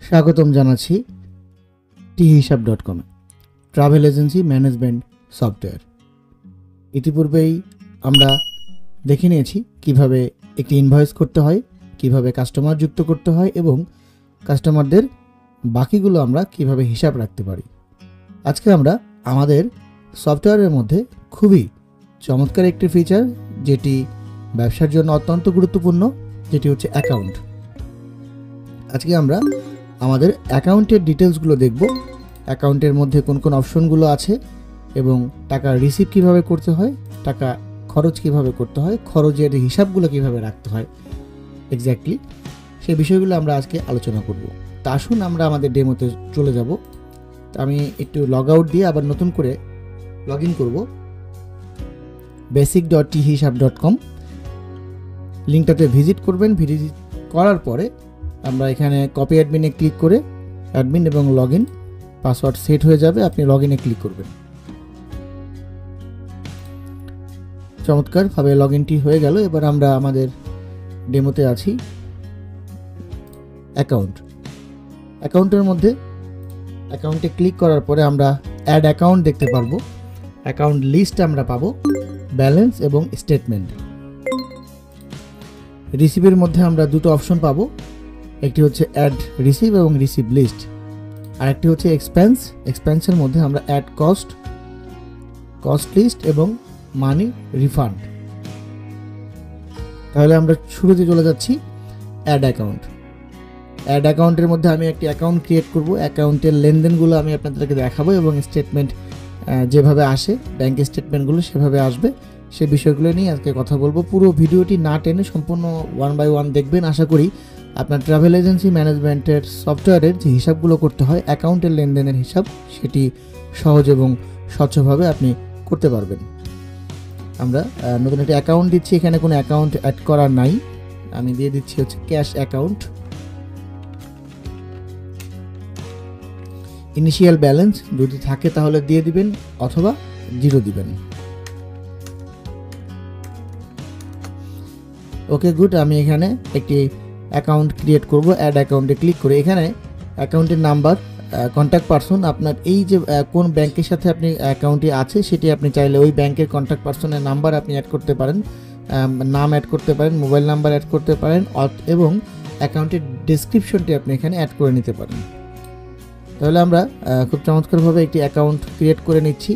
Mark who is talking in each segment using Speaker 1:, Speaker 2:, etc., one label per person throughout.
Speaker 1: স্বাগতম জানাচ্ছি tihisab.com travel agency management software. ইতিপূর্বেই আমরা দেখে নিয়েছি কিভাবে একটি ইনভয়েস করতে হয়, কিভাবে কাস্টমার যুক্ত করতে হয় এবং কাস্টমারদের বাকিগুলো আমরা কিভাবে হিসাব রাখতে পারি। আজকে আমরা আমাদের সফটওয়্যারের মধ্যে খুবই চমৎকার একটি ফিচার, যেটি ব্যবসার জন্য অত্যন্ত গুরুত্বপূর্ণ, যেটি হচ্ছে অ্যাকাউন্ট। আজকে আমরা আমাদের অ্যাকাউন্টের ডিটেলসগুলো দেখব, অ্যাকাউন্টের মধ্যে কোন কোন অপশনগুলো আছে এবং টাকা রিসিভ কিভাবে করতে হয়, টাকা খরচ কিভাবে করতে হয়, খরচের হিসাবগুলো কিভাবে রাখতে হয় এক্স্যাক্টলি সেই বিষয়গুলো আমরা আজকে আলোচনা করব। তা আসুন আমরা আমাদের ডেমোতে চলে যাব। আমি একটু লগ আউট দিয়ে আবার নতুন করে লগ ইন করবো basic.tihisab.com লিঙ্কটাতে ভিজিট করবেন। ভিজিট করার পরে আমরা এখানে কপি অ্যাডমিনে ক্লিক করে অ্যাডমিন এবং লগ ইন পাসওয়ার্ড সেট হয়ে যাবে, আপনি লগ ইনে ক্লিক করবেন। চমৎকারভাবে লগ ইনটি হয়ে গেল। এবার আমরা আমাদের ডেমোতে আছি। অ্যাকাউন্টের মধ্যে অ্যাকাউন্টে ক্লিক করার পরে আমরা অ্যাড অ্যাকাউন্ট দেখতে পারবো, অ্যাকাউন্ট লিস্ট আমরা পাবো, ব্যালেন্স এবং স্টেটমেন্ট। রিসিভের মধ্যে আমরা দুটো অপশন পাবো, একটি হচ্ছে অ্যাড রিসিভ এবং রিসিভ লিস্ট, আর একটি হচ্ছে এক্সপেন্সের মধ্যে আমরা অ্যাড কস্ট লিস্ট এবং মানি রিফান্ড। তাহলে আমরা শুরুতে চলে যাচ্ছি অ্যাড অ্যাকাউন্টের মধ্যে আমি একটি অ্যাকাউন্ট ক্রিয়েট করব। অ্যাকাউন্টের লেনদেনগুলো আমি আপনাদেরকে দেখাবো এবং স্টেটমেন্ট যেভাবে আসে, ব্যাংক স্টেটমেন্টগুলো সেভাবে আসবে, সে বিষয়গুলো নিয়ে আজকে কথা বলবো। পুরো ভিডিওটি না টেনে সম্পূর্ণ 1 বাই 1 দেখবেন। আশা করি আপনার ট্রাভেল এজেন্সি ম্যানেজমেন্টের সফটওয়্যারের যে হিসাবগুলো করতে হয়, অ্যাকাউন্টের লেনদেনের হিসাব, সেটি সহজ এবং স্বচ্ছভাবে আপনি করতে পারবেন। আমরা নতুন একটি অ্যাকাউন্ট দিচ্ছি, এখানে কোনো অ্যাকাউন্ট অ্যাড করা নাই, আমি দিয়ে দিচ্ছি হচ্ছে ক্যাশ অ্যাকাউন্ট। ইনিশিয়াল ব্যালেন্স যদি থাকে তাহলে দিয়ে দিবেন অথবা 0 দিবেন। ওকে গুড, আমি এখানে একটি অ্যাকাউন্ট ক্রিয়েট করব। অ্যাড অ্যাকাউন্টে ক্লিক করে এখানে অ্যাকাউন্টের নাম্বার, কন্ট্যাক্ট পারসন, আপনার এই যে কোন ব্যাংকের সাথে আপনি অ্যাকাউন্টে আছে সেটি আপনি চাইলে ওই ব্যাংকের কন্ট্যাক্ট পারসনের নাম্বার আপনি অ্যাড করতে পারেন, নাম অ্যাড করতে পারেন, মোবাইল নাম্বার অ্যাড করতে পারেন এবং অ্যাকাউন্টের ডেসক্রিপশনটি আপনি এখানে অ্যাড করে নিতে পারেন। তাহলে আমরা খুব চমৎকারভাবে একটি অ্যাকাউন্ট ক্রিয়েট করে নিচ্ছি।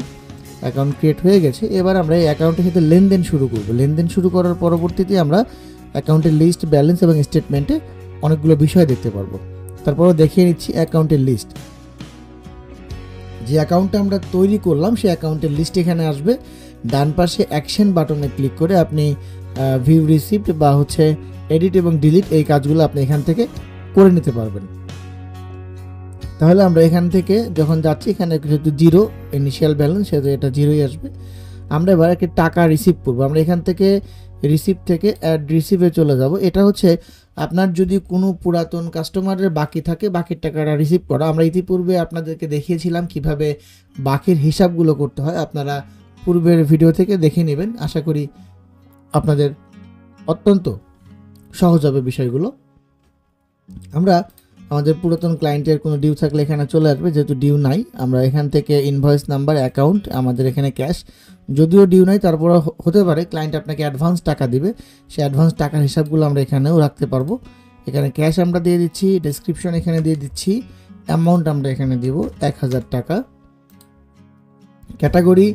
Speaker 1: অ্যাকাউন্ট ক্রিয়েট হয়ে গেছে। এবার আমরা এই অ্যাকাউন্টের সাথে লেনদেন শুরু করব। লেনদেন শুরু করার পরবর্তীতে আমরা অ্যাকাউন্টের লিস্ট, ব্যালেন্স এবং স্টেটমেন্টে অনেকগুলো বিষয় দেখতে পারবো। তারপরও দেখিয়ে নিচ্ছি অ্যাকাউন্টের লিস্ট। যে অ্যাকাউন্টটা আমরা তৈরি করলাম সেই অ্যাকাউন্টের লিস্ট এখানে আসবে। ডান পাশে অ্যাকশন বাটনে ক্লিক করে আপনি ভিউ রিসিপ্ট বা হচ্ছে এডিট এবং ডিলিট এই কাজগুলো আপনি এখান থেকে করে নিতে পারবেন। তাহলে আমরা এখান থেকে যখন যাচ্ছি, এখানে যেহেতু 0 ইনিশিয়াল ব্যালেন্স, সেহেতু এটা 0ই আসবে। আমরা এবার একটা টাকা রিসিভ করবো। আমরা এখান থেকে রিসিভ থেকে অ্যাড রিসিভে চলে যাব। এটা হচ্ছে আপনার যদি কোনো পুরাতন কাস্টমারের বাকি থাকে, বাকির টাকাটা রিসিভ করা। আমরা ইতিপূর্বে আপনাদেরকে দেখিয়েছিলাম কিভাবে বাকির হিসাবগুলো করতে হয়, আপনারা পূর্বের ভিডিও থেকে দেখে নেবেন। আশা করি আপনাদের অত্যন্ত সহজ হবে বিষয়গুলো। আমরা আমাদের পুরাতন ক্লায়েন্টের কোনো ডিউ থাকলে এখানে চলে আসবে, যেহেতু ডিউ নাই আমরা এখান থেকে ইনভয়েস নাম্বার, অ্যাকাউন্ট, আমাদের এখানে ক্যাশ, যদিও ডিউ নাই তারপরে হতে পারে ক্লায়েন্ট আপনাকে অ্যাডভান্স টাকা দিবে, সেই অ্যাডভান্স টাকার হিসাবগুলো আমরা এখানেও রাখতে পারবো। এখানে ক্যাশ আমরা দিয়ে দিচ্ছি, ডেসক্রিপশন এখানে দিয়ে দিচ্ছি, অ্যামাউন্ট আমরা এখানে দিব 1000 টাকা। ক্যাটাগরি,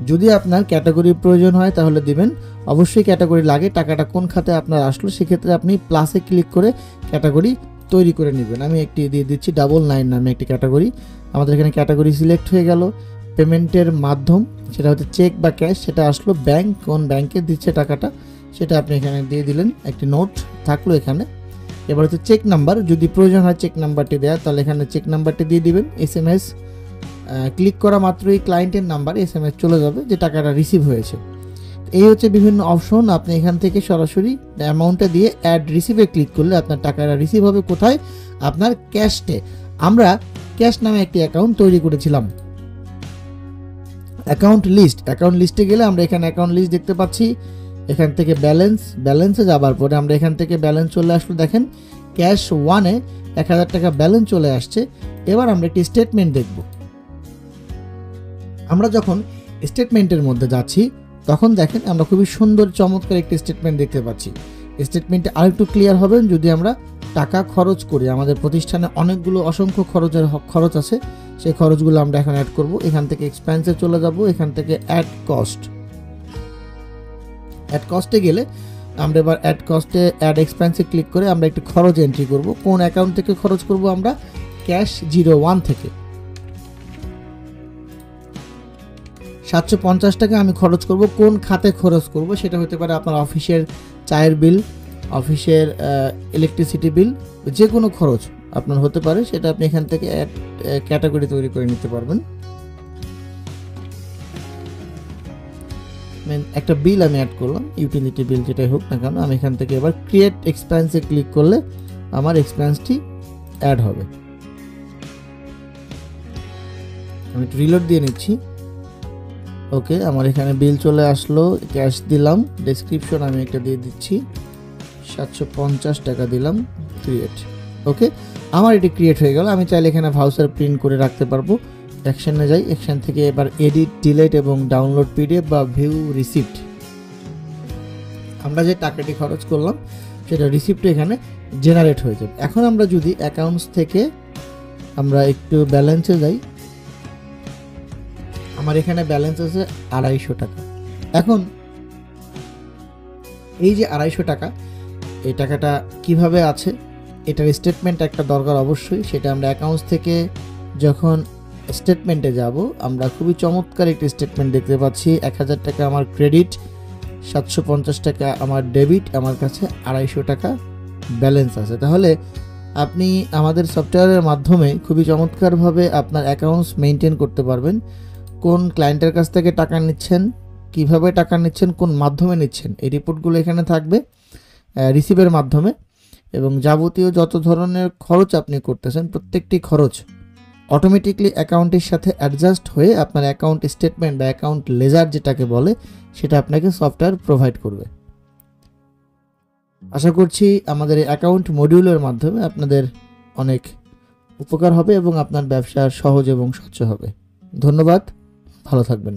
Speaker 1: যদি আপনার ক্যাটাগরির প্রয়োজন হয় তাহলে দিবেন, অবশ্যই ক্যাটাগরি লাগে, টাকাটা কোন খাতে আপনার আসলো সেক্ষেত্রে আপনি প্লাসে ক্লিক করে ক্যাটাগরি তৈরি করে নেবেন। আমি একটি দিয়ে দিচ্ছি 99 নামে একটি ক্যাটাগরি। আমাদের এখানে ক্যাটাগরি সিলেক্ট হয়ে গেল। পেমেন্টের মাধ্যম, সেটা হচ্ছে চেক বা ক্যাশ, সেটা আসলো। ব্যাংক, কোন ব্যাংকে দিচ্ছে টাকাটা সেটা আপনি এখানে দিয়ে দিলেন, একটি নোট থাকলো এখানে। এবার হচ্ছে চেক নাম্বার, যদি প্রয়োজন হয় চেক নাম্বারটি দেওয়া তাহলে এখানে চেক নাম্বারটি দিয়ে দিবেন। SMS, ক্লিক করা মাত্রই ক্লায়েন্টের নাম্বার SMS চলে যাবে যে টাকাটা রিসিভ হয়েছে। এই হচ্ছে বিভিন্ন অপশন। আপনি এখান থেকে সরাসরি অ্যামাউন্টটা দিয়ে অ্যাড রিসিভে ক্লিক করলে আপনার টাকাটা রিসিভ হবে কোথায়? আপনার ক্যাশে। আমরা ক্যাশ নামে একটি অ্যাকাউন্ট তৈরি করেছিলাম। অ্যাকাউন্ট লিস্টে গেলে আমরা এখানে অ্যাকাউন্ট লিস্ট দেখতে পাচ্ছি। এখান থেকে ব্যালেন্সে যাবার পরে আমরা এখান থেকে ব্যালেন্স চলে আসলো, দেখেন ক্যাশ 1-এ 1000 টাকা ব্যালেন্স চলে আসছে। এবার আমরা একটি স্টেটমেন্ট দেখব। আমরা যখন স্টেটমেন্টের মধ্যে যাচ্ছি তখন দেখেন আমরা খুবই সুন্দর চমৎকার একটি স্টেটমেন্ট দেখতে পাচ্ছি। স্টেটমেন্টে আরেকটু ক্লিয়ার হবেন যদি আমরা টাকা খরচ করি। আমাদের প্রতিষ্ঠানে অনেকগুলো অসংখ্য খরচ আছে, সেই খরচগুলো আমরা এখন অ্যাড করব। এখান থেকে এক্সপেন্সে চলে যাব, এখান থেকে অ্যাড কস্টে গেলে আমরা এবার অ্যাড কস্টে অ্যাড এক্সপেন্সে ক্লিক করে আমরা একটি খরচ এন্ট্রি করব। কোন অ্যাকাউন্ট থেকে খরচ করব? আমরা ক্যাশ 01 থেকে 750 টাকা আমি খরচ করব। কোন খাতে খরচ করব সেটা হতে পারে আপনার অফিসের চায়ের বিল, অফিসের ইলেকট্রিসিটি বিল, যে কোনো খরচ আপনার হতে পারে, সেটা আপনি এখান থেকে ক্যাটাগরি তৈরি করে নিতে পারবেন। একটা বিল আমি অ্যাড করলাম, ইউটিলিটি বিল যেটাই হোক না কেন। আমি এখান থেকে এবার ক্রিয়েট এক্সপেন্সে ক্লিক করলে আমার এক্সপেন্সটি অ্যাড হবে। আমি একটু রিলোড দিয়ে নিচ্ছি। ওকে, আমার এখানে বিল চলে আসলো, ক্যাশ দিলাম, ডেসক্রিপশন আমি একটা দিয়ে দিচ্ছি, 750 টাকা দিলাম, ক্রিয়েট। ওকে, আমার এটি ক্রিয়েট হয়ে গেল। আমি চাইলে এখানে ভাউচার প্রিন্ট করে রাখতে পারবো। অ্যাকশনে যাই, অ্যাকশন থেকে এবার এডিট, ডিলিট এবং ডাউনলোড পিডিএফ বা ভিউ রিসিপ্ট। আমরা যে টাকাটি খরচ করলাম সেটা রিসিপ্ট এখানে জেনারেট হয়ে যাবে। এখন আমরা যদি অ্যাকাউন্টস থেকে আমরা একটু ব্যালেন্সে যাই, আমার এখানে ব্যালেন্স আছে 250 টাকা। এখন এই যে 250 টাকা, এই টাকাটা কিভাবে আছে এটার স্টেটমেন্ট একটা দরকার অবশ্যই। সেটা আমরা অ্যাকাউন্টস থেকে যখন স্টেটমেন্টে যাব আমরা খুবই চমৎকার একটি স্টেটমেন্ট দেখতে পাচ্ছি। 1000 টাকা আমার ক্রেডিট, 750 টাকা আমার ডেবিট, আমার কাছে 250 টাকা ব্যালেন্স আছে। তাহলে আপনি আমাদের সফটওয়্যারের মাধ্যমে খুবই চমৎকারভাবে আপনার অ্যাকাউন্টস মেনটেন করতে পারবেন। কোন ক্লায়েন্টের কাছ থেকে টাকা নিচ্ছেন, কিভাবে টাকা নিচ্ছেন, কোন মাধ্যমে নিচ্ছেন, এই রিপোর্টগুলো এখানে থাকবে রিসিভের মাধ্যমে। এবং যাবতীয় যত ধরনের খরচ আপনি করতেছেন প্রত্যেকটি খরচ অটোমেটিকলি অ্যাকাউন্টের সাথে অ্যাডজাস্ট হয়ে আপনার অ্যাকাউন্ট স্টেটমেন্ট বা অ্যাকাউন্ট লেজার যেটাকে বলে সেটা আপনাকে সফটওয়্যার প্রোভাইড করবে। আশা করছি আমাদের এই অ্যাকাউন্ট মডিউলের মাধ্যমে আপনাদের অনেক উপকার হবে এবং আপনার ব্যবসা সহজ এবং স্বচ্ছ হবে। ধন্যবাদ, ভালো থাকবেন।